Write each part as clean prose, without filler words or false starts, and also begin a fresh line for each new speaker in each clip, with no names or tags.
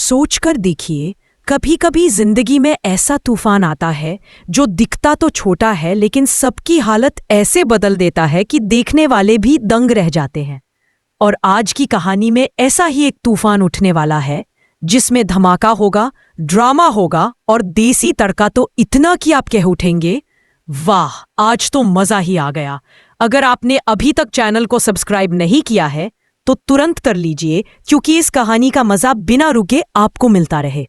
सोच कर देखिए, कभी कभी जिंदगी में ऐसा तूफान आता है जो दिखता तो छोटा है लेकिन सबकी हालत ऐसे बदल देता है कि देखने वाले भी दंग रह जाते हैं। और आज की कहानी में ऐसा ही एक तूफान उठने वाला है जिसमें धमाका होगा, ड्रामा होगा और देसी तड़का तो इतना कि आप कह उठेंगे, वाह, आज तो मजा ही आ गया। अगर आपने अभी तक चैनल को सब्सक्राइब नहीं किया है तो तुरंत कर लीजिए, क्योंकि इस कहानी का मजा बिना रुके आपको मिलता रहे,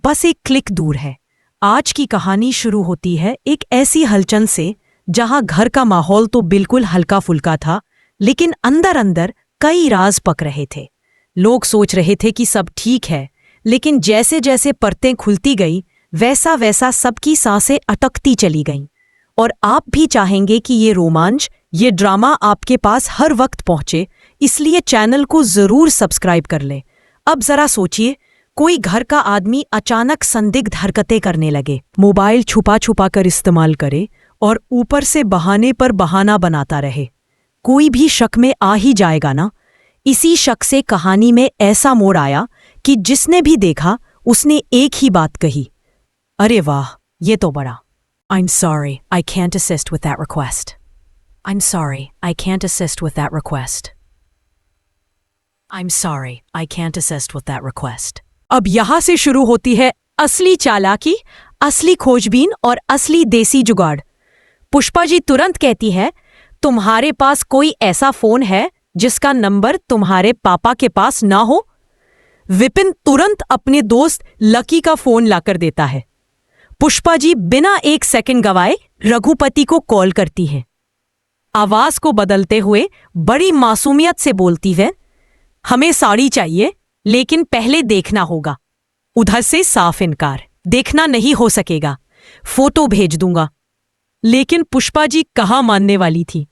बस एक क्लिक दूर है। आज की कहानी शुरू होती है एक ऐसी हलचल से जहां घर का माहौल तो बिल्कुल हल्का फुल्का था, लेकिन अंदर अंदर कई राज पक रहे थे। लोग सोच रहे थे कि सब ठीक है, लेकिन जैसे जैसे परतें खुलती गई वैसा वैसा सबकी सांसें अटकती चली गईं। और आप भी चाहेंगे कि ये रोमांच, ये ड्रामा आपके पास हर वक्त पहुंचे, इसलिए चैनल को जरूर सब्सक्राइब कर लें। अब जरा सोचिए, कोई घर का आदमी अचानक संदिग्ध हरकतें करने लगे, मोबाइल छुपा छुपा कर इस्तेमाल करे और ऊपर से बहाने पर बहाना बनाता रहे। कोई भी शक में आ ही जाएगा ना। इसी शक से कहानी में ऐसा मोड़ आया कि जिसने भी देखा उसने एक ही बात कही, अरे वाह, ये तो बड़ा। I'm sorry, I can't assist with that request. I'm sorry, I can't assist with that request. I'm sorry, I can't assist with that request. अब यहां से शुरू होती है असली चालाकी, असली खोजबीन और असली देसी जुगाड़। पुष्पा जी तुरंत कहती है, तुम्हारे पास कोई ऐसा फोन है जिसका नंबर तुम्हारे पापा के पास ना हो? विपिन तुरंत अपने दोस्त लकी का फोन लाकर देता है। पुष्पा जी बिना एक सेकंड गवाए रघुपति को कॉल करती है। आवाज को बदलते हुए बड़ी मासूमियत से बोलती है, हमें साड़ी चाहिए, लेकिन पहले देखना होगा। उधर से साफ इनकार, देखना नहीं हो सकेगा, फोटो भेज दूंगा। लेकिन पुष्पा जी कहाँ मानने वाली थी।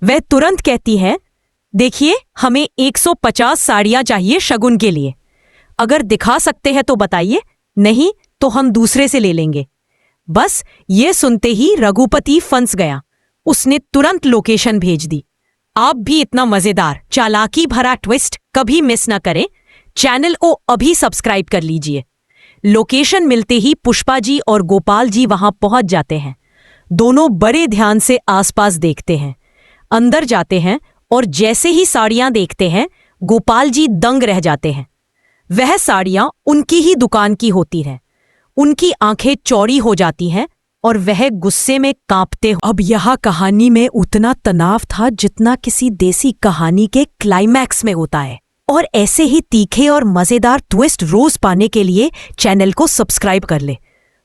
वह तुरंत कहती है, देखिए, हमें 150 साड़ियां चाहिए शगुन के लिए। अगर दिखा सकते हैं तो बताइए, नहीं तो हम दूसरे से ले लेंगे। बस ये सुनते ही रघुपति फंस गया। उसने तुरंत लोकेशन भेज दी। आप भी इतना मजेदार चालाकी भरा ट्विस्ट कभी मिस न करें, चैनल को अभी सब्सक्राइब कर लीजिए। लोकेशन मिलते ही पुष्पा जी और गोपाल जी वहां पहुंच जाते हैं। दोनों बड़े ध्यान से आसपास देखते हैं, अंदर जाते हैं और जैसे ही साड़ियां देखते हैं गोपाल जी दंग रह जाते हैं। वह साड़ियां उनकी ही दुकान की होती हैं। उनकी आंखें चौड़ी हो जाती हैं और वह गुस्से में कांपते। अब यह कहानी में उतना तनाव था जितना किसी देसी कहानी के क्लाइमैक्स में होता है। और ऐसे ही तीखे और मजेदार ट्विस्ट रोज पाने के लिए चैनल को सब्सक्राइब कर ले।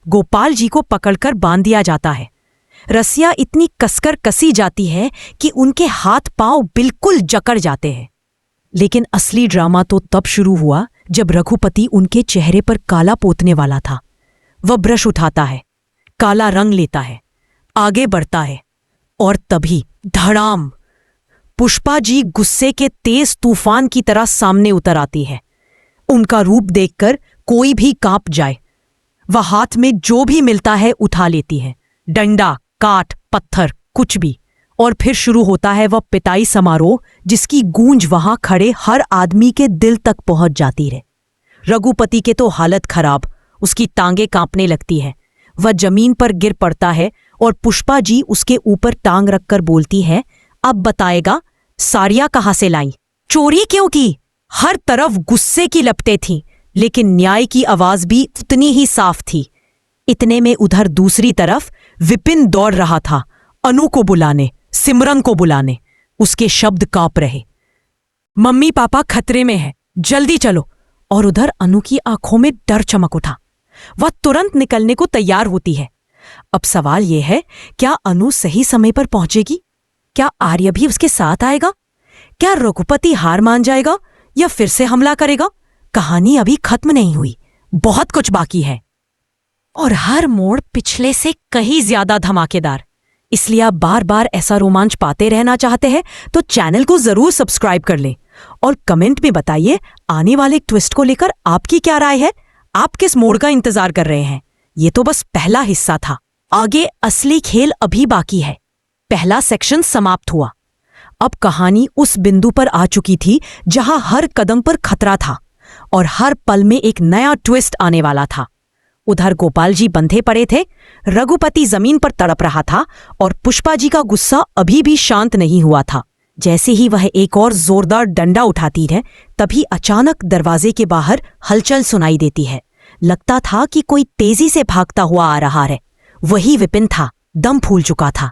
गोपाल जी को पकड़कर बांध दिया जाता है। रस्सियां इतनी कसकर कसी जाती है कि उनके हाथ पांव बिल्कुल जकड़ जाते हैं। लेकिन असली ड्रामा तो तब शुरू हुआ जब रघुपति उनके चेहरे पर काला पोतने वाला था। वह ब्रश उठाता है, काला रंग लेता है, आगे बढ़ता है और तभी धड़ाम, पुष्पा जी गुस्से के तेज तूफान की तरह सामने उतर आती है। उनका रूप देखकर कोई भी कांप जाए। वह हाथ में जो भी मिलता है उठा लेती है, डंडा, काट, पत्थर, कुछ भी। और फिर शुरू होता है वह पिटाई समारोह जिसकी गूंज वहां खड़े हर आदमी के दिल तक पहुंच जाती है। रघुपति के तो हालत खराब, उसकी टांगें कांपने लगती है। वह जमीन पर गिर पड़ता है और पुष्पा जी उसके ऊपर टांग रखकर बोलती है, अब बताएगा साड़ियां कहां से लाई, चोरी क्यों की? हर तरफ गुस्से की लपटें थीं, लेकिन न्याय की आवाज भी उतनी ही साफ थी। इतने में उधर दूसरी तरफ विपिन दौड़ रहा था, अनु को बुलाने, सिमरन को बुलाने। उसके शब्द कांप रहे, मम्मी पापा खतरे में है, जल्दी चलो। और उधर अनु की आंखों में डर चमक उठा। वह तुरंत निकलने को तैयार होती है। अब सवाल यह है, क्या अनु सही समय पर पहुंचेगी? क्या आर्य भी उसके साथ आएगा? क्या रघुपति हार मान जाएगा या फिर से हमला करेगा? कहानी अभी खत्म नहीं हुई, बहुत कुछ बाकी है। और हर मोड़ पिछले से कहीं ज्यादा धमाकेदार। इसलिए आप बार बार ऐसा रोमांच पाते रहना चाहते हैं तो चैनल को जरूर सब्सक्राइब कर लें और कमेंट में बताइए आने वाले ट्विस्ट को लेकर आपकी क्या राय है। आप किस मोड़ का इंतजार कर रहे हैं? ये तो बस पहला हिस्सा था, आगे असली खेल अभी बाकी है। पहला सेक्शन समाप्त हुआ। अब कहानी उस बिंदु पर आ चुकी थी जहां हर कदम पर खतरा था और हर पल में एक नया ट्विस्ट आने वाला था। उधर गोपाल जी बंधे पड़े थे, रघुपति जमीन पर तड़प रहा था और पुष्पा जी का गुस्सा अभी भी शांत नहीं हुआ था। जैसे ही वह एक और जोरदार डंडा उठाती है, तभी अचानक दरवाजे के बाहर हलचल सुनाई देती है। लगता था कि कोई तेजी से भागता हुआ आ रहा है। वही विपिन था, दम फूल चुका था,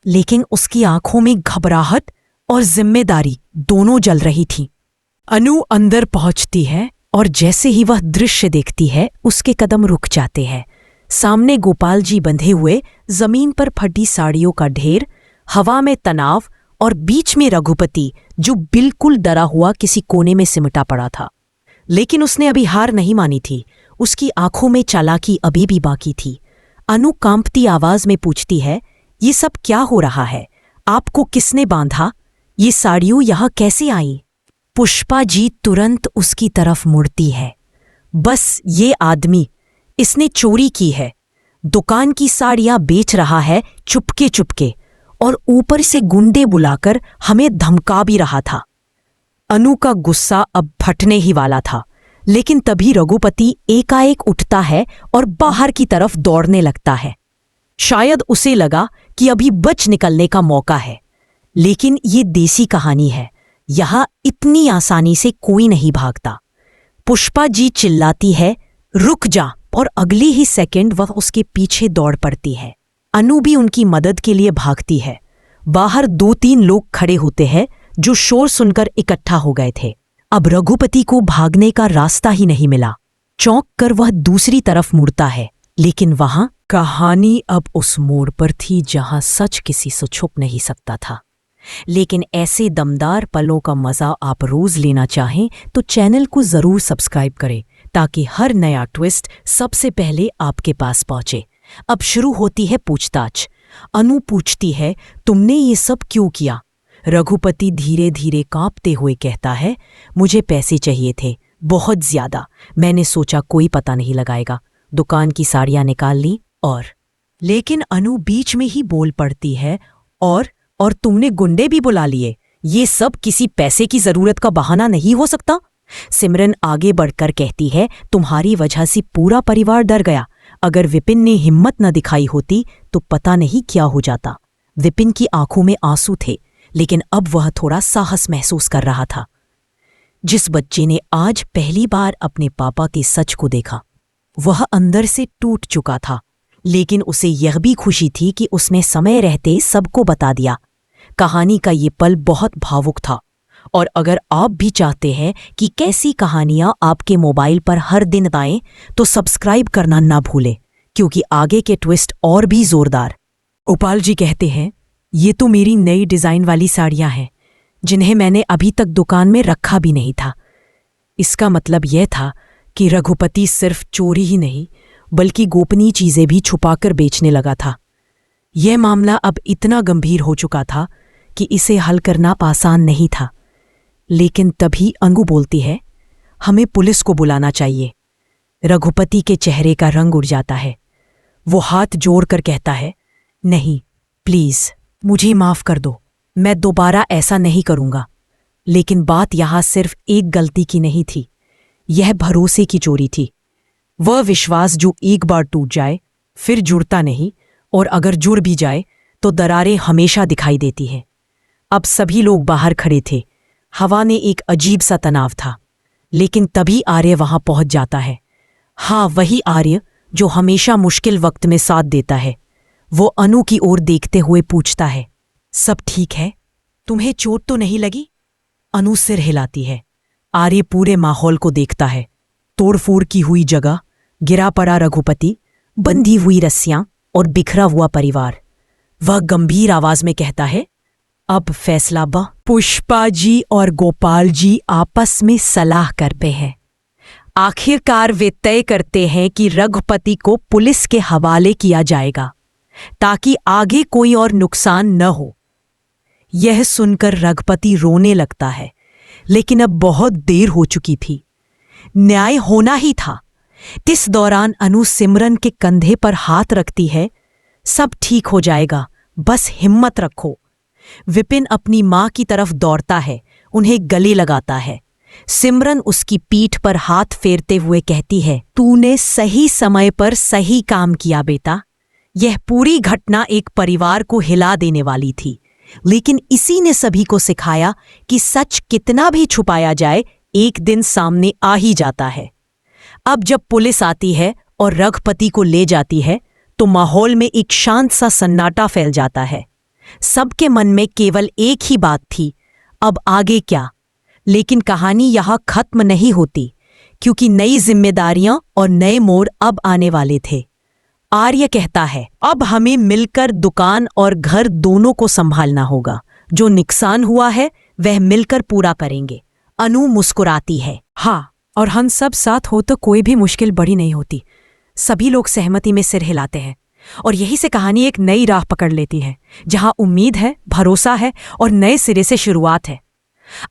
लेकिन उसकी आंखों में घबराहट और जिम्मेदारी दोनों जल रही थी। अनु अंदर पहुंचती है और जैसे ही वह दृश्य देखती है, उसके कदम रुक जाते हैं। सामने गोपाल जी बंधे हुए, जमीन पर फटी साड़ियों का ढेर, हवा में तनाव और बीच में रघुपति जो बिल्कुल डरा हुआ किसी कोने में सिमटा पड़ा था। लेकिन उसने अभी हार नहीं मानी थी। उसकी आंखों में चालाकी अभी भी बाकी थी। अनु कांपती आवाज में पूछती है, ये सब क्या हो रहा है? आपको किसने बांधा? ये साड़ियों यहां कैसे आई? पुष्पा जी तुरंत उसकी तरफ मुड़ती है। बस ये आदमी, इसने चोरी की है। दुकान की साड़ियां बेच रहा है चुपके चुपके, और ऊपर से गुंडे बुलाकर हमें धमका भी रहा था। अनु का गुस्सा अब फटने ही वाला था, लेकिन तभी रघुपति एकाएक उठता है और बाहर की तरफ दौड़ने लगता है। शायद उसे लगा कि अभी बच निकलने का मौका है, लेकिन ये देसी कहानी है, यहां इतनी आसानी से कोई नहीं भागता। पुष्पा जी चिल्लाती है, रुक जा, और अगली ही सेकंड वह उसके पीछे दौड़ पड़ती है। अनु भी उनकी मदद के लिए भागती है। बाहर 2-3 लोग खड़े होते हैं जो शोर सुनकर इकट्ठा हो गए थे। अब रघुपति को भागने का रास्ता ही नहीं मिला। चौंक कर वह दूसरी तरफ मुड़ता है, लेकिन वहां कहानी अब उस मोड़ पर थी जहां सच किसी से छुप नहीं सकता था। लेकिन ऐसे दमदार पलों का मजा आप रोज लेना चाहें तो चैनल को जरूर सब्सक्राइब करें, ताकि हर नया ट्विस्ट सबसे पहले आपके पास पहुंचे। अब शुरू होती है पूछताछ। अनु पूछती है, तुमने ये सब क्यों किया? रघुपति धीरे धीरे कांपते हुए कहता है, मुझे पैसे चाहिए थे, बहुत ज्यादा। मैंने सोचा कोई पता नहीं लगाएगा, दुकान की साड़ियां निकाल ली और। लेकिन अनु बीच में ही बोल पड़ती है, और तुमने गुंडे भी बुला लिए? ये सब किसी पैसे की जरूरत का बहाना नहीं हो सकता। सिमरन आगे बढ़कर कहती है, तुम्हारी वजह से पूरा परिवार डर गया। अगर विपिन ने हिम्मत न दिखाई होती तो पता नहीं क्या हो जाता। विपिन की आंखों में आंसू थे, लेकिन अब वह थोड़ा साहस महसूस कर रहा था। जिस बच्चे ने आज पहली बार अपने पापा के सच को देखा, वह अंदर से टूट चुका था, लेकिन उसे यह भी खुशी थी कि उसने समय रहते सबको बता दिया। कहानी का ये पल बहुत भावुक था, और अगर आप भी चाहते हैं कि कैसी कहानियां आपके मोबाइल पर हर दिन आएं, तो सब्सक्राइब करना ना भूलें, क्योंकि आगे के ट्विस्ट और भी जोरदार। गोपाल जी कहते हैं, ये तो मेरी नई डिजाइन वाली साड़ियां हैं, जिन्हें मैंने अभी तक दुकान में रखा भी नहीं था। इसका मतलब यह था कि रघुपति सिर्फ चोरी ही नहीं, बल्कि गोपनीय चीजें भी छुपाकर बेचने लगा था। यह मामला अब इतना गंभीर हो चुका था कि इसे हल करना आसान नहीं था। लेकिन तभी अनु बोलती है, हमें पुलिस को बुलाना चाहिए। रघुपति के चेहरे का रंग उड़ जाता है। वो हाथ जोड़कर कहता है, नहीं, प्लीज मुझे माफ कर दो, मैं दोबारा ऐसा नहीं करूंगा। लेकिन बात यहां सिर्फ एक गलती की नहीं थी, यह भरोसे की चोरी थी। वह विश्वास जो एक बार टूट जाए फिर जुड़ता नहीं, और अगर जुड़ भी जाए तो दरारें हमेशा दिखाई देती हैं। अब सभी लोग बाहर खड़े थे। हवा में एक अजीब सा तनाव था, लेकिन तभी आर्य वहां पहुंच जाता है। हाँ, वही आर्य जो हमेशा मुश्किल वक्त में साथ देता है। वो अनु की ओर देखते हुए पूछता है, सब ठीक है? तुम्हें चोट तो नहीं लगी? अनु सिर हिलाती है। आर्य पूरे माहौल को देखता है। तोड़फोड़ की हुई जगह, गिरा पड़ा रघुपति, बंधी हुई रस्सियां और बिखरा हुआ परिवार। वह गंभीर आवाज में कहता है, अब फैसला पुष्पा जी और गोपाल जी आपस में सलाह करते हैं। आखिरकार वे तय करते हैं कि रघुपति को पुलिस के हवाले किया जाएगा, ताकि आगे कोई और नुकसान न हो। यह सुनकर रघुपति रोने लगता है, लेकिन अब बहुत देर हो चुकी थी। न्याय होना ही था। इस दौरान अनु सिमरन के कंधे पर हाथ रखती है, सब ठीक हो जाएगा, बस हिम्मत रखो। विपिन अपनी मां की तरफ दौड़ता है, उन्हें गले लगाता है, सिमरन उसकी पीठ पर हाथ फेरते हुए कहती है, तूने सही समय पर सही काम किया बेटा। यह पूरी घटना एक परिवार को हिला देने वाली थी, लेकिन इसी ने सभी को सिखाया कि सच कितना भी छुपाया जाए एक दिन सामने आ ही जाता है। अब जब पुलिस आती है और रघुपति को ले जाती है तो माहौल में एक शांत सा सन्नाटा फैल जाता है। सबके मन में केवल एक ही बात थी, अब आगे क्या। लेकिन कहानी यहां खत्म नहीं होती, क्योंकि नई जिम्मेदारियां और नए मोड़ अब आने वाले थे। आर्य कहता है, अब हमें मिलकर दुकान और घर दोनों को संभालना होगा। जो नुकसान हुआ है वह मिलकर पूरा करेंगे। अनु मुस्कुराती है, हाँ, और हम सब साथ हो तो कोई भी मुश्किल बड़ी नहीं होती। सभी लोग सहमति में सिर हिलाते हैं और यही से कहानी एक नई राह पकड़ लेती है, जहां उम्मीद है, भरोसा है और नए सिरे से शुरुआत है।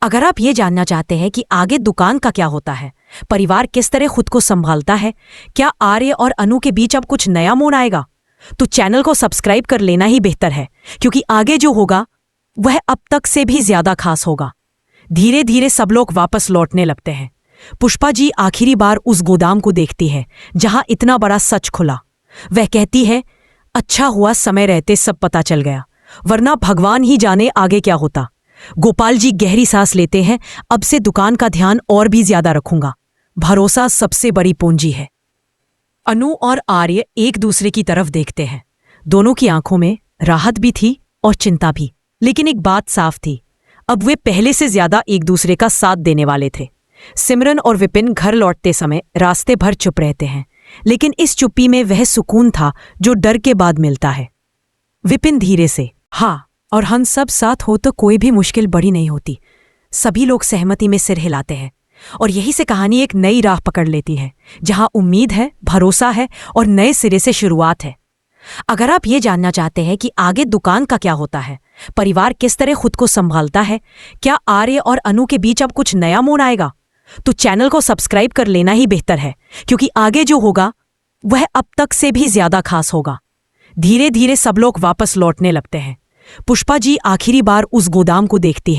अगर आप ये जानना चाहते हैं कि आगे दुकान का क्या होता है, परिवार किस तरह खुद को संभालता है, क्या आर्य और अनु के बीच अब कुछ नया मोड़ आएगा, तो चैनल को सब्सक्राइब कर लेना ही बेहतर है, क्योंकि आगे जो होगा वह अब तक से भी ज्यादा खास होगा। धीरे धीरे सब लोग वापस लौटने लगते हैं। पुष्पा जी आखिरी बार उस गोदाम को देखती है जहां इतना बड़ा सच खुला। वह कहती है, अच्छा हुआ समय रहते सब पता चल गया, वरना भगवान ही जाने आगे क्या होता। गोपाल जी गहरी सांस लेते हैं, अब से दुकान का ध्यान और भी ज्यादा रखूंगा। भरोसा सबसे बड़ी पूंजी है। अनु और आर्य एक दूसरे की तरफ देखते हैं। दोनों की आंखों में राहत भी थी और चिंता भी, लेकिन एक बात साफ थी, अब वे पहले से ज्यादा एक दूसरे का साथ देने वाले थे। सिमरन और विपिन घर लौटते समय रास्ते भर चुप रहते हैं, लेकिन इस चुप्पी में वह सुकून था जो डर के बाद मिलता है। विपिन धीरे से, हाँ, और हम सब साथ हो तो कोई भी मुश्किल बड़ी नहीं होती। सभी लोग सहमति में सिर हिलाते हैं और यही से कहानी एक नई राह पकड़ लेती है, जहां उम्मीद है, भरोसा है और नए सिरे से शुरुआत है। अगर आप ये जानना चाहते हैं कि आगे दुकान का क्या होता है, परिवार किस तरह खुद को संभालता है, क्या आर्य और अनु के बीच अब कुछ नया मोड़ आएगा, तो चैनल को सब्सक्राइब कर लेना ही बेहतर है, क्योंकि आगे जो होगा वह अब तक से भी ज्यादा खास होगा। धीरे धीरे सब लोग वापस लौटने लगते हैं। पुष्पा जी आखिरी बार उस गोदाम को देखती है